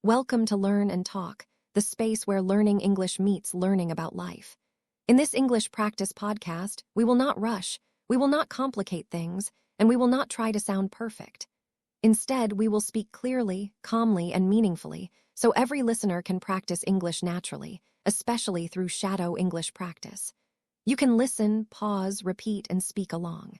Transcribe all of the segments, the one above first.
Welcome to Learn and Talk, the space where learning English meets learning about life. In this English practice podcast, we will not rush, we will not complicate things, and we will not try to sound perfect. Instead, we will speak clearly, calmly, and meaningfully so every listener can practice English naturally, especially through shadow English practice. You can listen, pause, repeat, and speak along.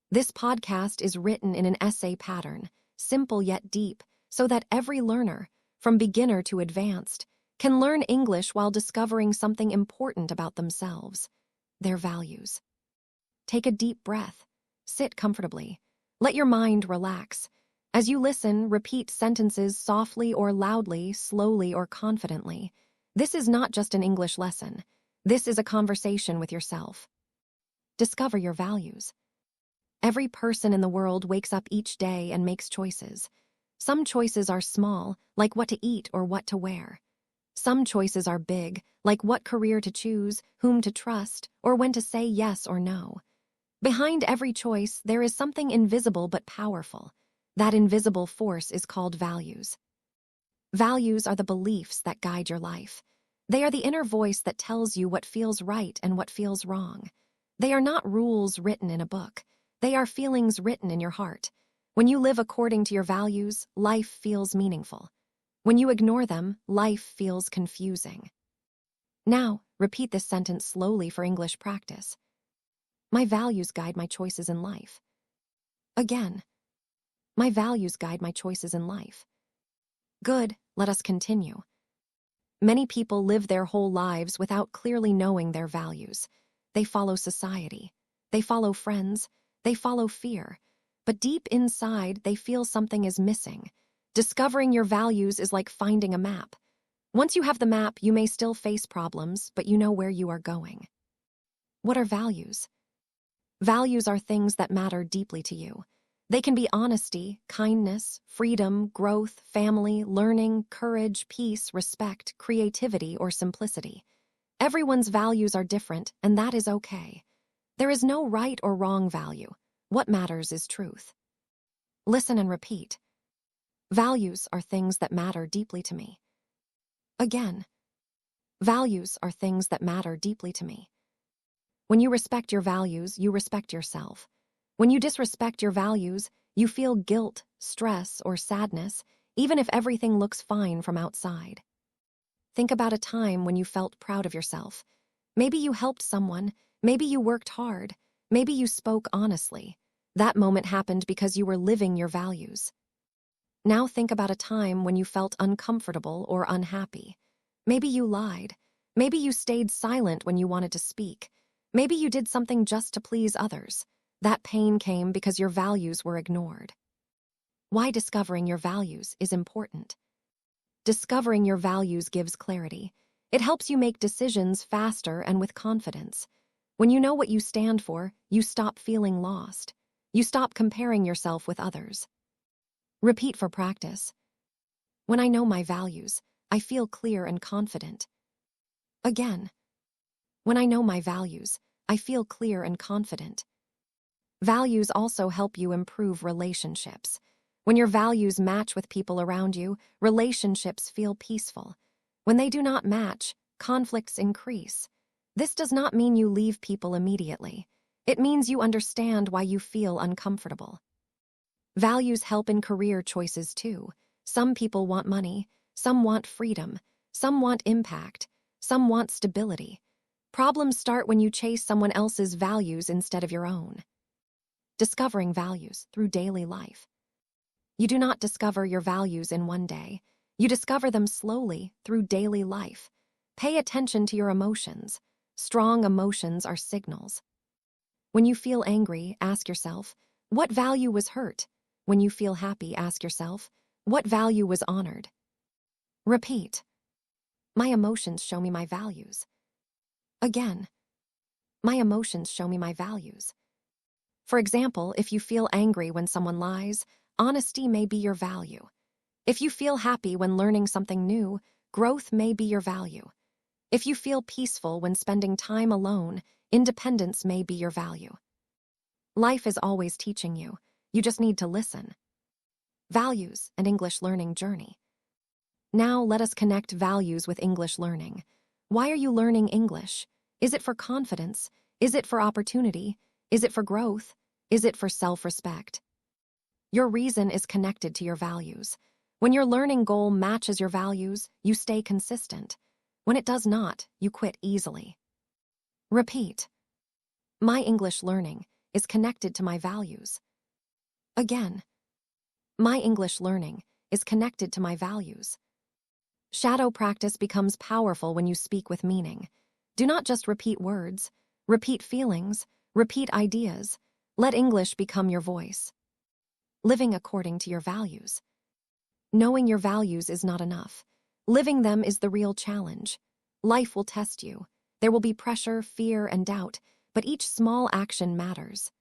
This podcast is written in an essay pattern, simple yet deep, so that every learner, from beginner to advanced, can learn English while discovering something important about themselves, their values. Take a deep breath. Sit comfortably. Let your mind relax. As you listen, repeat sentences softly or loudly, slowly or confidently. This is not just an English lesson. This is a conversation with yourself. Discover your values. Every person in the world wakes up each day and makes choices. Some choices are small, like what to eat or what to wear. Some choices are big, like what career to choose, whom to trust, or when to say yes or no. Behind every choice, there is something invisible but powerful. That invisible force is called values. Values are the beliefs that guide your life. They are the inner voice that tells you what feels right and what feels wrong. They are not rules written in a book. They are feelings written in your heart. When you live according to your values, life feels meaningful. When you ignore them, life feels confusing. Now, repeat this sentence slowly for English practice. My values guide my choices in life. Again. My values guide my choices in life. Good, let us continue. Many people live their whole lives without clearly knowing their values. They follow society. They follow friends. They follow fear. But deep inside, they feel something is missing. Discovering your values is like finding a map. Once you have the map, you may still face problems, but you know where you are going. What are values? Values are things that matter deeply to you. They can be honesty, kindness, freedom, growth, family, learning, courage, peace, respect, creativity, or simplicity. Everyone's values are different, and that is okay. There is no right or wrong value. What matters is truth. Listen and repeat. Values are things that matter deeply to me. Again. Values are things that matter deeply to me. When you respect your values, you respect yourself. When you disrespect your values, you feel guilt, stress, or sadness, even if everything looks fine from outside. Think about a time when you felt proud of yourself. Maybe you helped someone, maybe you worked hard, maybe you spoke honestly. That moment happened because you were living your values. Now think about a time when you felt uncomfortable or unhappy. Maybe you lied. Maybe you stayed silent when you wanted to speak. Maybe you did something just to please others. That pain came because your values were ignored. Why discovering your values is important. Discovering your values gives clarity. It helps you make decisions faster and with confidence. When you know what you stand for, you stop feeling lost. You stop comparing yourself with others. Repeat for practice. When I know my values, I feel clear and confident. Again. When I know my values, I feel clear and confident. Values also help you improve relationships. When your values match with people around you, relationships feel peaceful. When they do not match, conflicts increase. This does not mean you leave people immediately. It means you understand why you feel uncomfortable. Values help in career choices too. Some people want money, some want freedom, some want impact, some want stability. Problems start when you chase someone else's values instead of your own. Discovering values through daily life. You do not discover your values in one day. You discover them slowly through daily life. Pay attention to your emotions. Strong emotions are signals. When you feel angry, ask yourself, what value was hurt? When you feel happy, ask yourself, what value was honored? Repeat. My emotions show me my values. Again. My emotions show me my values. For example, if you feel angry when someone lies, honesty may be your value. If you feel happy when learning something new, growth may be your value. If you feel peaceful when spending time alone, independence may be your value. Life is always teaching you. You just need to listen. Values and English learning journey. Now let us connect values with English learning. Why are you learning English? Is it for confidence? Is it for opportunity? Is it for growth? Is it for self-respect? Your reason is connected to your values. When your learning goal matches your values, you stay consistent. When it does not, you quit easily. Repeat. My English learning is connected to my values. Again. My English learning is connected to my values. Shadow practice becomes powerful when you speak with meaning. Do not just repeat words, repeat feelings, repeat ideas. Let English become your voice. Living according to your values. Knowing your values is not enough. Living them is the real challenge. Life will test you. There will be pressure, fear, and doubt, but each small action matters.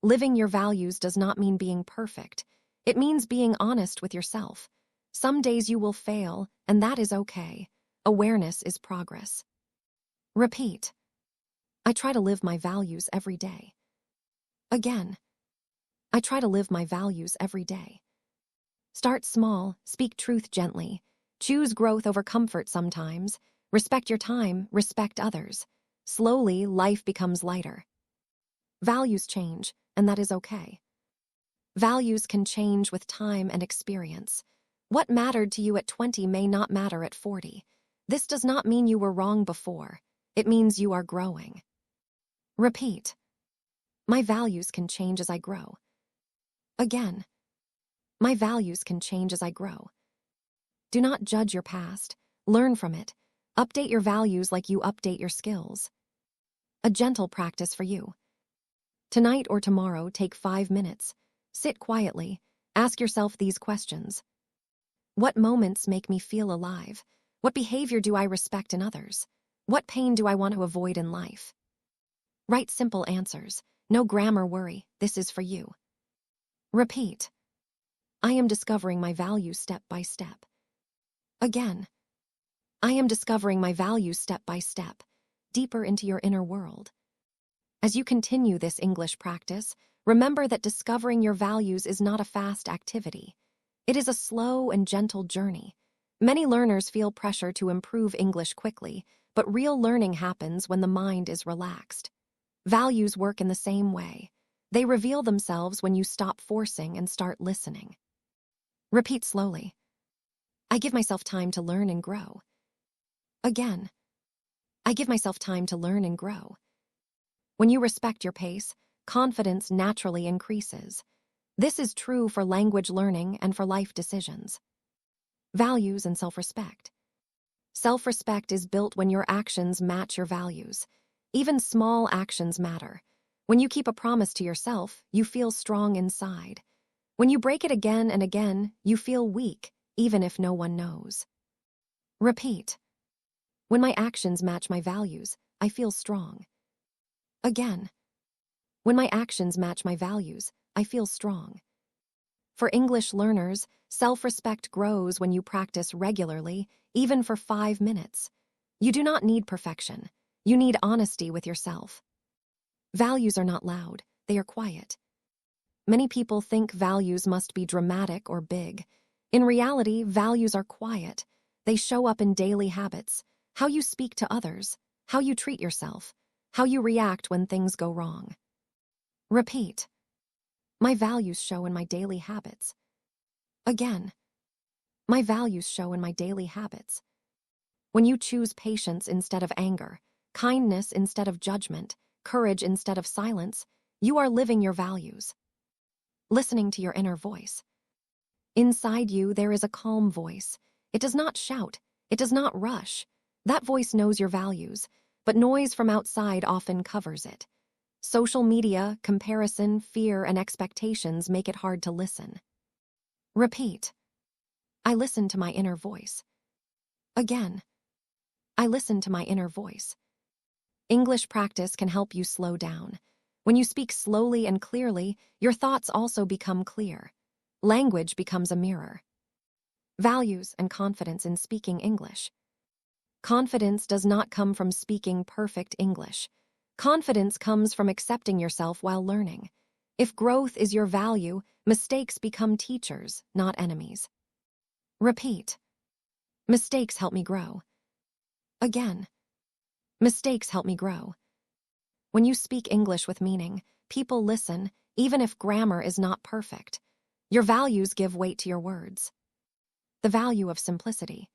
Living your values does not mean being perfect. It means being honest with yourself. Some days you will fail, and that is okay. Awareness is progress. Repeat. I try to live my values every day. Again. I try to live my values every day. Start small, speak truth gently. Choose growth over comfort sometimes. Respect your time, respect others. Slowly, life becomes lighter. Values change, and that is okay. Values can change with time and experience. What mattered to you at 20 may not matter at 40. This does not mean you were wrong before. It means you are growing. Repeat. My values can change as I grow. Again. My values can change as I grow. Do not judge your past. Learn from it. Update your values like you update your skills. A gentle practice for you. Tonight or tomorrow, take 5 minutes. Sit quietly. Ask yourself these questions. What moments make me feel alive? What behavior do I respect in others? What pain do I want to avoid in life? Write simple answers. No grammar worry. This is for you. Repeat. I am discovering my values step by step. Again. I am discovering my values step by step, deeper into your inner world. As you continue this English practice, remember that discovering your values is not a fast activity. It is a slow and gentle journey. Many learners feel pressure to improve English quickly, but real learning happens when the mind is relaxed. Values work in the same way. They reveal themselves when you stop forcing and start listening. Repeat slowly. I give myself time to learn and grow. Again. I give myself time to learn and grow. When you respect your pace, confidence naturally increases. This is true for language learning and for life decisions. Values and self-respect. Self-respect is built when your actions match your values. Even small actions matter. When you keep a promise to yourself, you feel strong inside. When you break it again and again, you feel weak, even if no one knows. Repeat. When my actions match my values, I feel strong. Again. When my actions match my values, I feel strong. For English learners, self-respect grows when you practice regularly, even for 5 minutes. You do not need perfection. You need honesty with yourself. Values are not loud, they are quiet. Many people think values must be dramatic or big. In reality, values are quiet. They show up in daily habits, how you speak to others, how you treat yourself, how you react when things go wrong. Repeat. My values show in my daily habits. Again. My values show in my daily habits. When you choose patience instead of anger, kindness instead of judgment, courage instead of silence, you are living your values. Listening to your inner voice. Inside you, there is a calm voice. It does not shout. It does not rush. That voice knows your values, but noise from outside often covers it. Social media, comparison, fear, and expectations make it hard to listen. Repeat. I listen to my inner voice. Again. I listen to my inner voice. English practice can help you slow down. When you speak slowly and clearly, your thoughts also become clear. Language becomes a mirror. Values and confidence in speaking English. Confidence does not come from speaking perfect English. Confidence comes from accepting yourself while learning. If growth is your value, mistakes become teachers, not enemies. Repeat. Mistakes help me grow. Again. Mistakes help me grow. When you speak English with meaning, people listen, even if grammar is not perfect. Your values give weight to your words. The value of simplicity.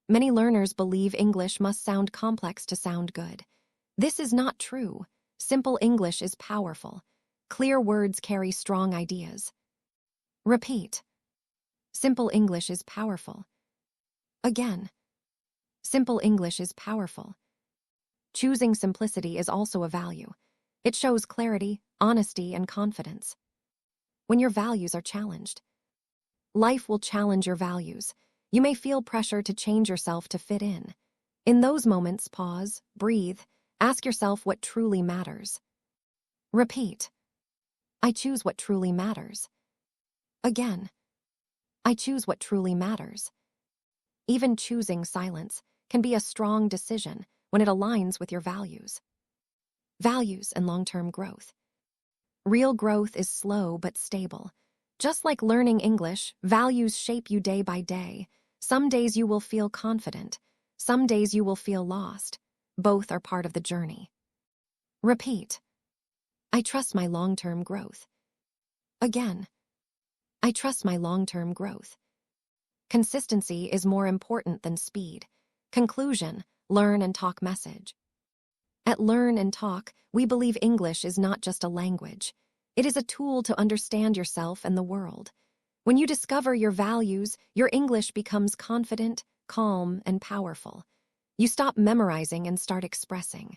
Many learners believe English must sound complex to sound good. This is not true. Simple English is powerful. Clear words carry strong ideas. Repeat. Simple English is powerful. Again. Simple English is powerful. Choosing simplicity is also a value. It shows clarity, honesty, and confidence. When your values are challenged, life will challenge your values. You may feel pressure to change yourself to fit in. In those moments, pause, breathe, ask yourself what truly matters. Repeat. I choose what truly matters. Again. I choose what truly matters. Even choosing silence can be a strong decision when it aligns with your values. Values and long-term growth. Real growth is slow but stable. Just like learning English, values shape you day by day. Some days you will feel confident. Some days you will feel lost. Both are part of the journey. Repeat. I trust my long-term growth. Again. I trust my long-term growth. Consistency is more important than speed. Conclusion, learn and talk message. At Learn and Talk, we believe English is not just a language. It is a tool to understand yourself and the world. When you discover your values, your English becomes confident, calm, and powerful. You stop memorizing and start expressing.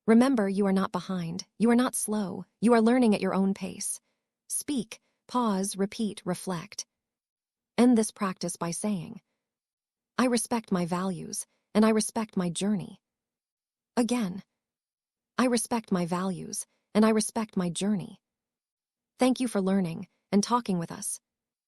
Remember, you are not behind. You are not slow. You are learning at your own pace. Speak, pause, repeat, reflect. End this practice by saying, I respect my values, and I respect my journey. Again. I respect my values, and I respect my journey. Thank you for learning and talking with us.